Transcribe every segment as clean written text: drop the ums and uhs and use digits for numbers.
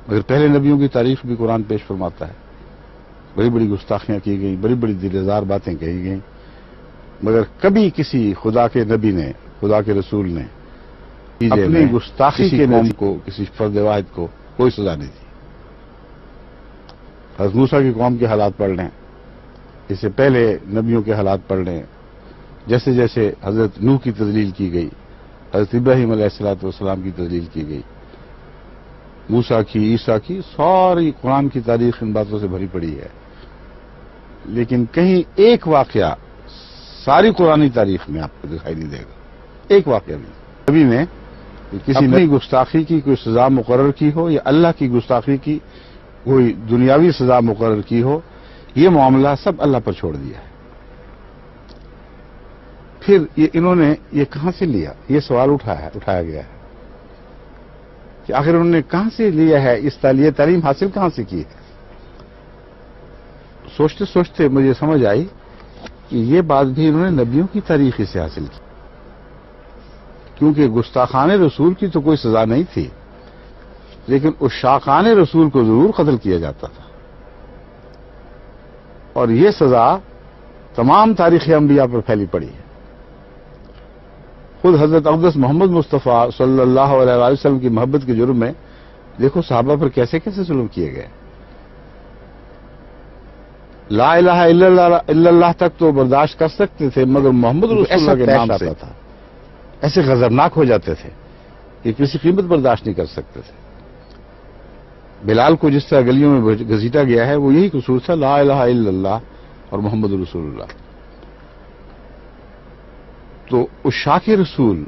مگر پہلے نبیوں کی تاریخ بھی قرآن پیش فرماتا ہے. بڑی بڑی گستاخیاں کی گئیں، بڑی بڑی دلزار باتیں کہی گئیں، مگر کبھی کسی خدا کے نبی نے، خدا کے رسول نے اپنی گستاخی کے قوم کو، کسی فرد واحد کو کوئی سزا نہیں دی. حضرت موسیٰ کی قوم کے حالات پڑھ لیں، اس سے پہلے نبیوں کے حالات پڑھ لیں، جیسے جیسے حضرت نوح کی تذلیل کی گئی، حضرت ابراہیم علیہ السلام کی تذلیل کی گئی، موسیٰ کی، عیسیٰ کی، ساری قرآن کی تاریخ ان باتوں سے بھری پڑی ہے. لیکن کہیں ایک واقعہ ساری قرآنی تاریخ میں آپ کو دکھائی نہیں دے گا، ایک واقعہ نہیں. کبھی نے کسی نے گستاخی کی کوئی سزا مقرر کی ہو یا اللہ کی گستاخی کی کوئی دنیاوی سزا مقرر کی ہو، یہ معاملہ سب اللہ پر چھوڑ دیا ہے. پھر انہوں نے یہ کہاں سے لیا؟ یہ سوال اٹھایا گیا ہے کہ آخر انہوں نے کہاں سے لیا ہے، اس یہ تعلیم حاصل کہاں سے کی ہے؟ سوچتے سوچتے مجھے سمجھ آئی کہ یہ بات بھی انہوں نے نبیوں کی تاریخ سے حاصل کی، کیونکہ گستاخان رسول کی تو کوئی سزا نہیں تھی، لیکن عشاقان رسول کو ضرور قتل کیا جاتا تھا. اور یہ سزا تمام تاریخ انبیاء پر پھیلی پڑی ہے. خود حضرت اقدس محمد مصطفیٰ صلی اللہ علیہ وسلم کی محبت کے جرم میں دیکھو صحابہ پر کیسے کیسے ظلم کیے گئے. لا الہ الا اللہ تک تو برداشت کر سکتے تھے، مگر محمد رسول اللہ کے نام سے تھا ایسے غضبناک ہو جاتے تھے کہ کسی قیمت برداشت نہیں کر سکتے تھے. بلال کو جس طرح گلیوں میں گھسیٹا گیا ہے وہ یہی قصور تھا، لا الہ الا اللہ اور محمد رسول اللہ. تو عشاق رسول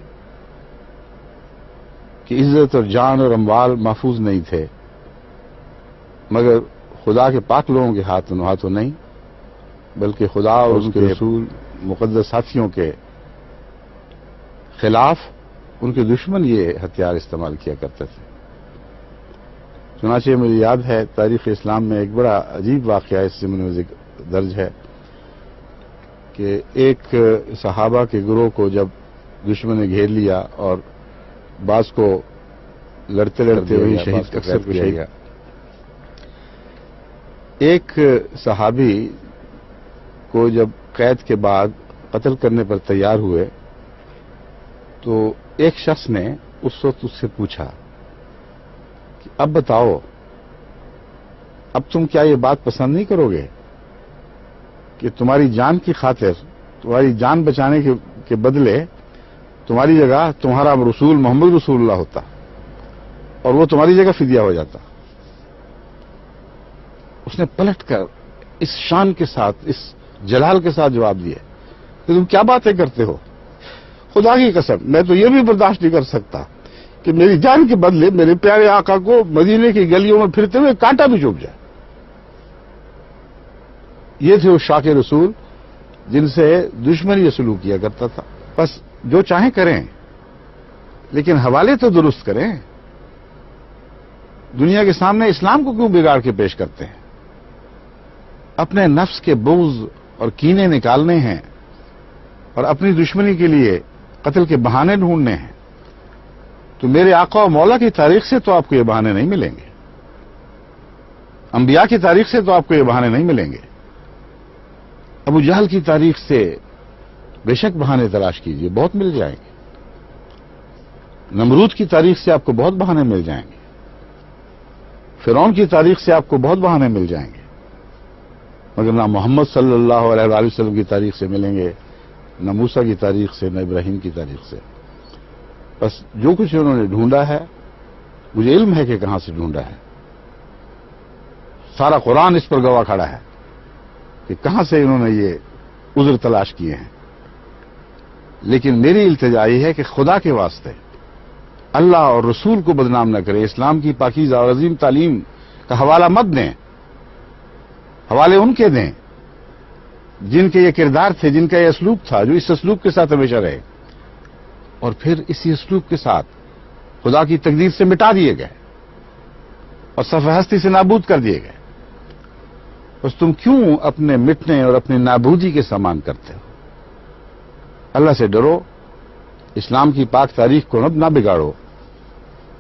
کی عزت اور جان اور اموال محفوظ نہیں تھے، مگر خدا کے پاک لوگوں کے ہاتھوں نہیں، بلکہ خدا اور اس کے رسول مقدس ساتھیوں کے خلاف ان کے دشمن یہ ہتھیار استعمال کیا کرتے تھے. چنانچہ مجھے یاد ہے تاریخ اسلام میں ایک بڑا عجیب واقعہ اس سے درج ہے کہ ایک صحابہ کے گروہ کو جب دشمن نے گھیر لیا اور بعض کو لڑتے وہی شہید اکثر کیا گیا. ایک صحابی کو جب قید کے بعد قتل کرنے پر تیار ہوئے تو ایک شخص نے اس وقت اس سے پوچھا کہ اب بتاؤ، اب تم کیا یہ بات پسند نہیں کرو گے کہ تمہاری جان کی خاطر، تمہاری جان بچانے کے بدلے تمہاری جگہ تمہارا رسول محمد رسول اللہ ہوتا اور وہ تمہاری جگہ فدیہ ہو جاتا. اس نے پلٹ کر اس شان کے ساتھ، اس جلال کے ساتھ جواب دیا کہ تم کیا باتیں کرتے ہو، خدا کی قسم میں تو یہ بھی برداشت نہیں کر سکتا کہ میری جان کے بدلے میرے پیارے آقا کو مدینے کی گلیوں میں پھرتے ہوئے کانٹا بھی چبھ جائے. یہ تھے عشاق رسول جن سے دشمن یہ سلوک کیا کرتا تھا. بس جو چاہیں کریں لیکن حوالے تو درست کریں. دنیا کے سامنے اسلام کو کیوں بگاڑ کے پیش کرتے ہیں؟ اپنے نفس کے بغض اور کینے نکالنے ہیں اور اپنی دشمنی کے لیے قتل کے بہانے ڈھونڈنے ہیں. تو میرے آقا و مولا کی تاریخ سے تو آپ کو یہ بہانے نہیں ملیں گے، انبیاء کی تاریخ سے تو آپ کو یہ بہانے نہیں ملیں گے. ابو جہل کی تاریخ سے بے شک بہانے تلاش کیجئے، بہت مل جائیں گے. نمرود کی تاریخ سے آپ کو بہت بہانے مل جائیں گے. فرعون کی تاریخ سے آپ کو بہت بہانے مل جائیں گے، مگر نہ محمد صلی اللہ علیہ وآلہ وسلم کی تاریخ سے ملیں گے، نہ موسیٰ کی تاریخ سے، نہ ابراہیم کی تاریخ سے. بس جو کچھ انہوں نے ڈھونڈا ہے، مجھے علم ہے کہ کہاں سے ڈھونڈا ہے. سارا قرآن اس پر گواہ کھڑا ہے کہ کہاں سے انہوں نے یہ عذر تلاش کیے ہیں. لیکن میری التجا یہ ہے کہ خدا کے واسطے اللہ اور رسول کو بدنام نہ کریں. اسلام کی پاکیزہ اور عظیم تعلیم کا حوالہ مت دیں. حوالے ان کے دیں جن کے یہ کردار تھے، جن کا یہ اسلوب تھا، جو اس اسلوب کے ساتھ ہمیشہ رہے، اور پھر اسی اسلوب کے ساتھ خدا کی تقدیر سے مٹا دیے گئے اور صفحہ ہستی سے نابود کر دیے گئے. بس تم کیوں اپنے مٹنے اور اپنی نابودی کے سامان کرتے ہو؟ اللہ سے ڈرو، اسلام کی پاک تاریخ کو نہ بگاڑو،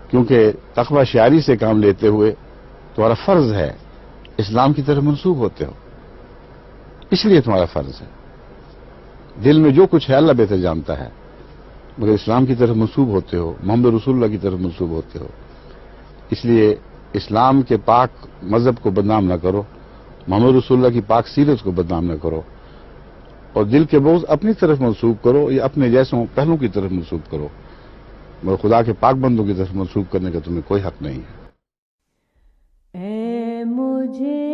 کیونکہ تقوی شعاری سے کام لیتے ہوئے تمہارا فرض ہے اسلام کی طرف منسوب ہوتے ہو، اس لیے تمہارا فرض ہے. دل میں جو کچھ ہے اللہ بہتر جانتا ہے، مگر اسلام کی طرف منسوب ہوتے ہو، محمد رسول اللہ کی طرف منسوب ہوتے ہو. اس لیے اسلام کے پاک مذہب کو بدنام نہ کرو، محمد رسول اللہ کی پاک سیرت کو بدنام نہ کرو، اور دل کے بوجھ اپنی طرف منسوب کرو یا اپنے جیسوں پہلوں کی طرف منسوب کرو، مگر خدا کے پاک بندوں کی طرف منسوب کرنے کا تمہیں کوئی حق نہیں ہے. اے مجھے